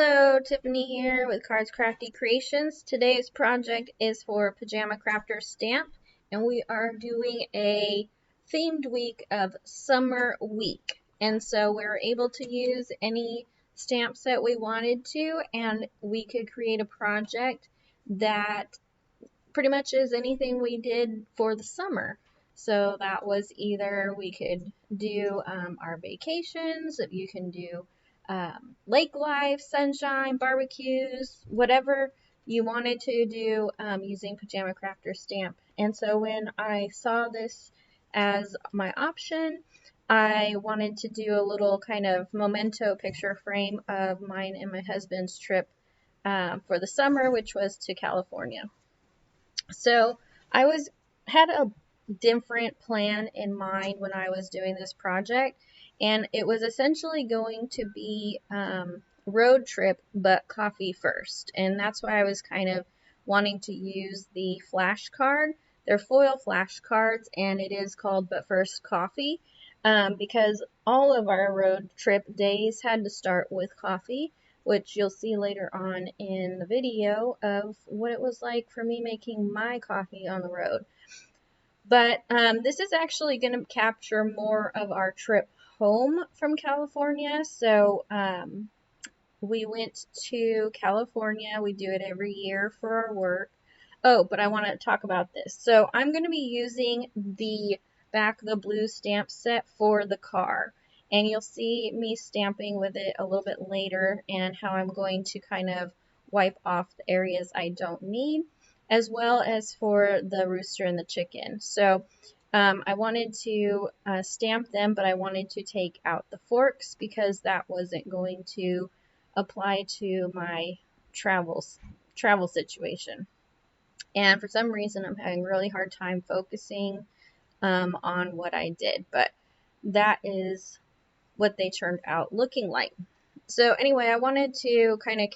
Hello, Tiffany here with Cards Crafty Creations. Today's project is for Pajama Crafter Stamp, and we are doing a themed week of Summer Week. And so we were able to use any stamps that we wanted to, and we could create a project that pretty much is anything we did for the summer. So that was either we could do our vacations, if you can do lake life, sunshine, barbecues, whatever you wanted to do using Pajama Crafter Stamp. And so when I saw this as my option, I wanted to do a little kind of memento picture frame of mine and my husband's trip for the summer, which was to California. So I had a different plan in mind when I was doing this project, and it was essentially going to be road trip, but coffee first. And that's why I was kind of wanting to use the flashcard. They're foil flashcards, and it is called But First Coffee, because all of our road trip days had to start with coffee, which you'll see later on in the video of what it was like for me making my coffee on the road. But this is actually going to capture more of our trip home from California. So we went to California. We do it every year for our work. Oh, but I want to talk about this. So I'm going to be using the Back the Blue stamp set for the car. And you'll see me stamping with it a little bit later and how I'm going to kind of wipe off the areas I don't need, as well as for the rooster and the chicken. So I wanted to stamp them, but I wanted to take out the forks because that wasn't going to apply to my travel situation. And for some reason, I'm having a really hard time focusing on what I did, but that is what they turned out looking like. So anyway, I wanted to kind of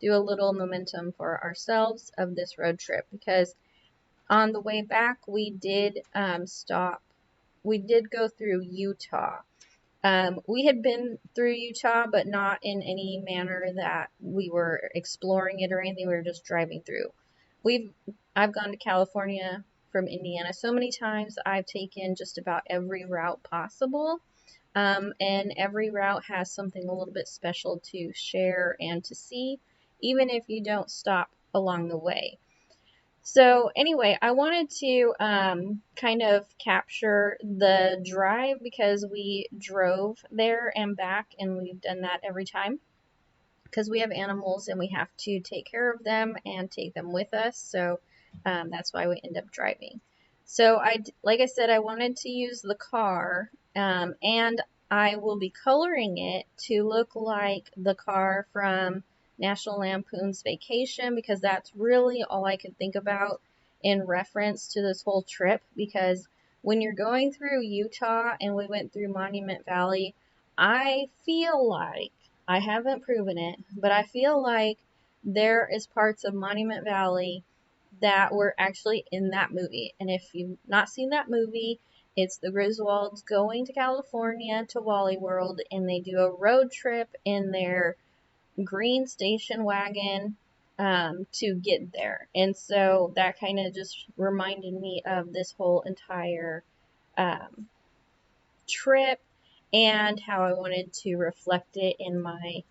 do a little momentum for ourselves of this road trip, because on the way back we did go through Utah. We had been through Utah, but not in any manner that we were exploring it or anything. We were just driving through. I've gone to California from Indiana so many times. I've taken just about every route possible. And every route has something a little bit special to share and to see, even if you don't stop along the way. So anyway, I wanted to kind of capture the drive because we drove there and back, and we've done that every time because we have animals and we have to take care of them and take them with us. So that's why we end up driving. So like I said, I wanted to use the car, and I will be coloring it to look like the car from National Lampoon's Vacation, because that's really all I could think about in reference to this whole trip. Because when you're going through Utah, and we went through Monument Valley, I feel like, I haven't proven it, but I feel like there is parts of Monument Valley that were actually in that movie. And if you've not seen that movie, it's the Griswolds going to California to Wally World, and they do a road trip in their green station wagon to get there. And so that kind of just reminded me of this whole entire trip and how I wanted to reflect it in my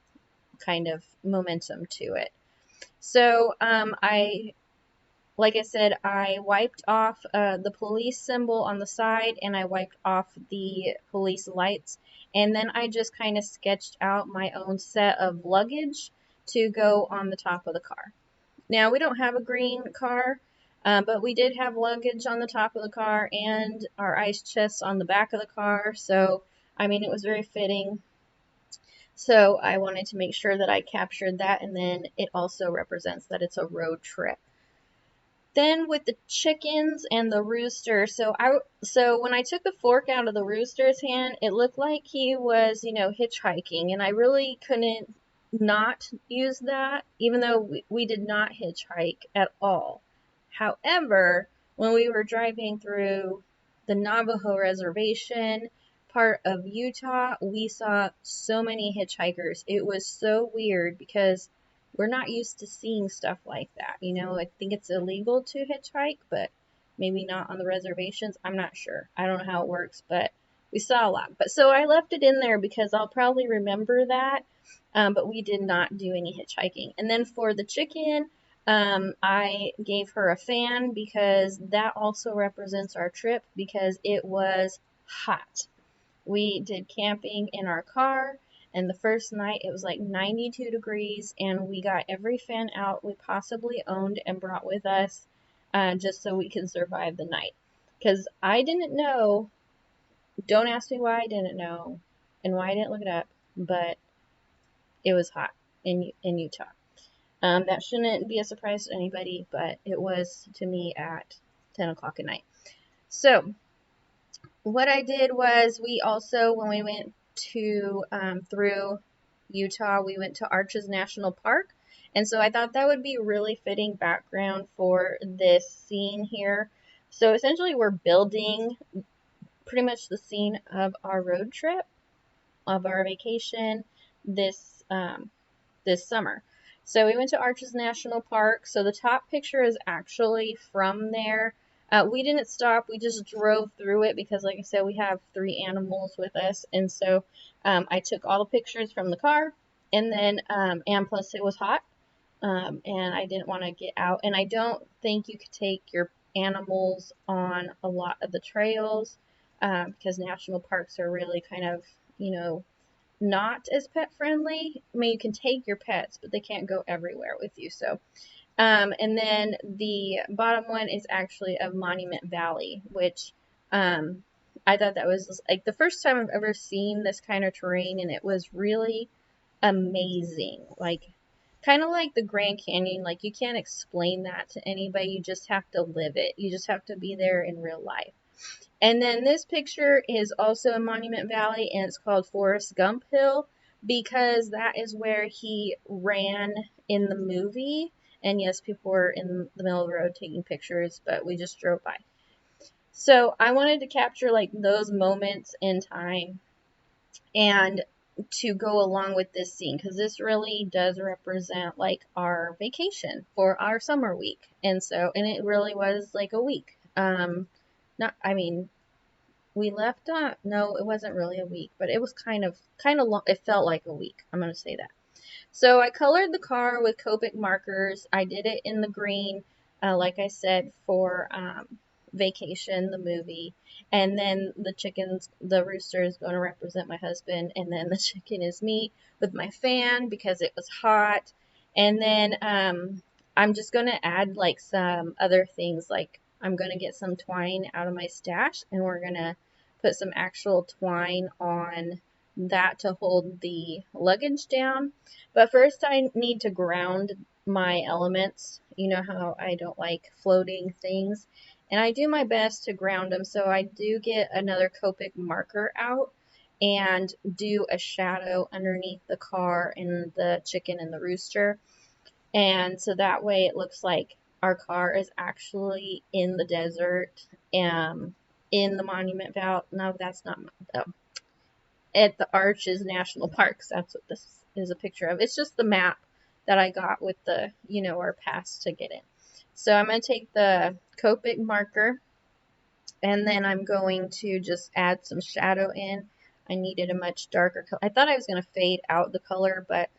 kind of momentum to it. So like I said, I wiped off the police symbol on the side, and I wiped off the police lights, and then I just kind of sketched out my own set of luggage to go on the top of the car. Now, we don't have a green car, but we did have luggage on the top of the car and our ice chests on the back of the car, so I mean, it was very fitting. So I wanted to make sure that I captured that, and then it also represents that it's a road trip. Then with the chickens and the rooster, so when I took the fork out of the rooster's hand, it looked like he was, hitchhiking, and I really couldn't not use that, even though we did not hitchhike at all. However, when we were driving through the Navajo reservation, part of Utah, we saw so many hitchhikers. It was so weird because we're not used to seeing stuff like that. You know, I think it's illegal to hitchhike, but maybe not on the reservations. I'm not sure. I don't know how it works, but we saw a lot. But so I left it in there because I'll probably remember that. But we did not do any hitchhiking. And then for the chicken, I gave her a fan because that also represents our trip because it was hot. We did camping in our car, and the first night it was like 92 degrees, and we got every fan out we possibly owned and brought with us just so we could survive the night. Because I didn't know, don't ask me why I didn't know and why I didn't look it up, but it was hot in Utah. That shouldn't be a surprise to anybody, but it was to me at 10 o'clock at night. So what I did was we also, when we went to through Utah, we went to Arches National Park. And so I thought that would be a really fitting background for this scene here. So essentially we're building pretty much the scene of our road trip, of our vacation this this summer. So we went to Arches National Park. So the top picture is actually from there. We didn't stop. We just drove through it because, like I said, we have 3 animals with us. And so I took all the pictures from the car. And then, and plus it was hot. And I didn't want to get out. And I don't think you could take your animals on a lot of the trails because national parks are really kind of, you know, not as pet friendly. I mean, you can take your pets, but they can't go everywhere with you. So, and then the bottom one is actually of Monument Valley, which I thought that was like the first time I've ever seen this kind of terrain, and it was really amazing. Like, kind of like the Grand Canyon. Like, you can't explain that to anybody. You just have to live it. You just have to be there in real life. And then this picture is also in Monument Valley, and it's called Forrest Gump Hill because that is where he ran in the movie. And yes, people were in the middle of the road taking pictures, but we just drove by. So I wanted to capture like those moments in time and to go along with this scene because this really does represent like our vacation for our summer week. And it really was like a week. Not, I mean, we left on, no, it wasn't really a week, but it was kind of long. It felt like a week. I'm going to say that. So I colored the car with Copic markers. I did it in the green, like I said, for Vacation, the movie. And then the rooster is going to represent my husband. And then the chicken is me with my fan because it was hot. And then I'm just going to add like some other things. Like I'm going to get some twine out of my stash and we're going to put some actual twine on that to hold the luggage down. But first I need to ground my elements. You know how I don't like floating things. And I do my best to ground them. So I do get another Copic marker out and do a shadow underneath the car and the chicken and the rooster. And so that way it looks like our car is actually in the desert, in the Monument Valley. No, that's not, at the Arches National Parks. That's what this is a picture of. It's just the map that I got with the, you know, our pass to get in. So I'm going to take the Copic marker and then I'm going to just add some shadow in. I needed a much darker color. I thought I was going to fade out the color, but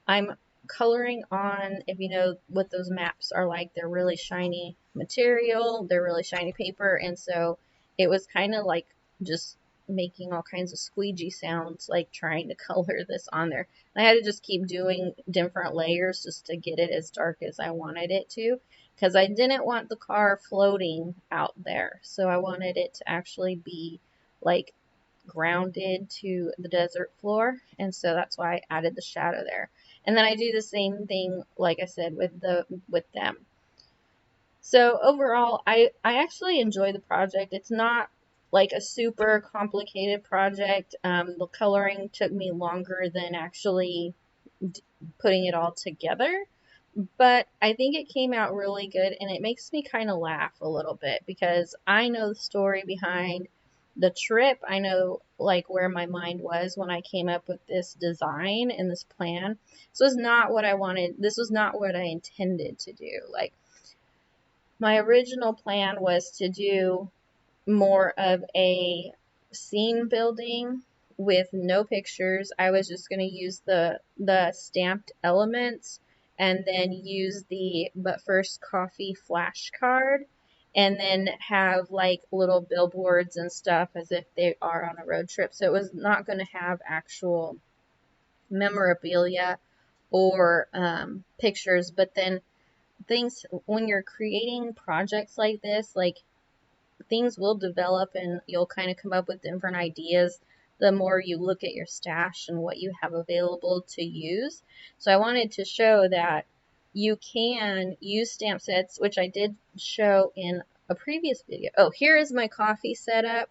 I'm coloring on, if you know what those maps are like, they're really shiny material, they're really shiny paper, and so it was kind of like just making all kinds of squeegee sounds, like trying to color this on there. And I had to just keep doing different layers just to get it as dark as I wanted it to, because I didn't want the car floating out there. So I wanted it to actually be like grounded to the desert floor, and so that's why I added the shadow there. And then I do the same thing, like I said, with them. So overall, I actually enjoy the project. It's not like a super complicated project. The coloring took me longer than actually putting it all together, but I think it came out really good, and it makes me kind of laugh a little bit because I know the story behind the trip, I know like where my mind was when I came up with this design and this plan. This was not what I wanted. This was not what I intended to do. Like, my original plan was to do more of a scene building with no pictures. I was just going to use the stamped elements and then use the But First Coffee flashcard and then have like little billboards and stuff as if they are on a road trip. So it was not going to have actual memorabilia or pictures, but then things when you're creating projects like this, like things will develop and you'll kind of come up with different ideas the more you look at your stash and what you have available to use. So I wanted to show that you can use stamp sets, which I did show in a previous video. Oh, here is my coffee setup.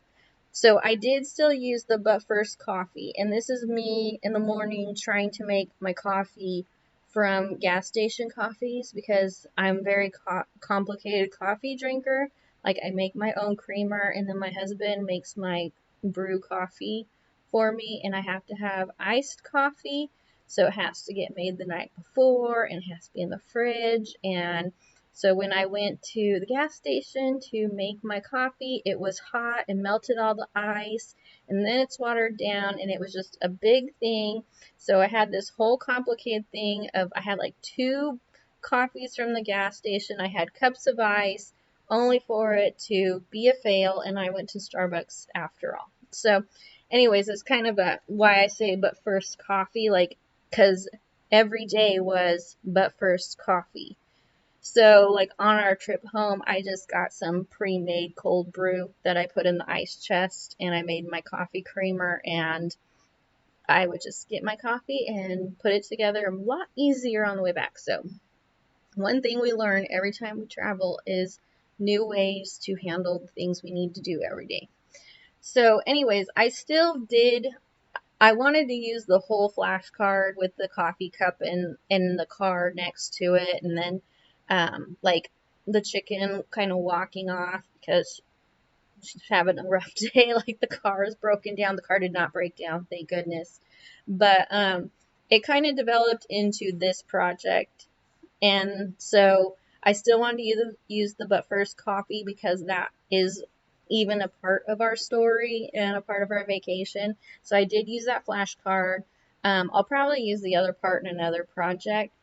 So I did still use the But First coffee, and this is me in the morning trying to make my coffee from gas station coffees because I'm a very complicated coffee drinker. Like, I make my own creamer, and then my husband makes my brew coffee for me, and I have to have iced coffee, so it has to get made the night before and it has to be in the fridge. And so when I went to the gas station to make my coffee, it was hot and melted all the ice, and then it's watered down, and it was just a big thing. So I had this whole complicated thing of I had like 2 coffees from the gas station. I had cups of ice, only for it to be a fail, and I went to Starbucks after all. So anyways, it's kind of why I say But First coffee, like, because every day was But First coffee. So like on our trip home, I just got some pre-made cold brew that I put in the ice chest, and I made my coffee creamer, and I would just get my coffee and put it together a lot easier on the way back. So one thing we learn every time we travel is new ways to handle the things we need to do every day. So anyways, I wanted to use the whole flashcard with the coffee cup and the car next to it, and then like the chicken kind of walking off because she's having a rough day. Like, the car is broken down. The car did not break down, thank goodness. But it kind of developed into this project, and so I still wanted to use the But First coffee because that is even a part of our story and a part of our vacation. So I did use that flashcard. I'll probably use the other part in another project.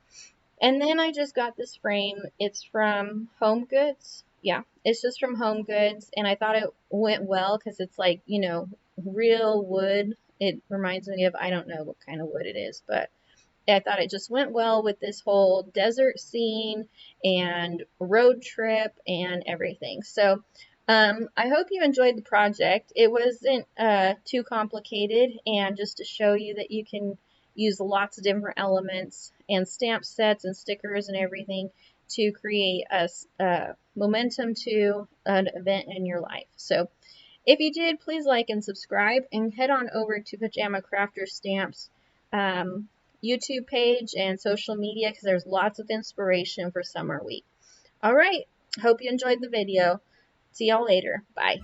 And then I just got this frame. It's from Home Goods. Yeah, it's just from Home Goods. And I thought it went well because it's like, real wood. It reminds me of, I don't know what kind of wood it is, but I thought it just went well with this whole desert scene and road trip and everything. So I hope you enjoyed the project. It wasn't too complicated, and just to show you that you can use lots of different elements and stamp sets and stickers and everything to create a momentum to an event in your life. So if you did, please like and subscribe, and head on over to Pajama Crafter Stamps YouTube page and social media because there's lots of inspiration for summer week. All right, hope you enjoyed the video. See y'all later. Bye.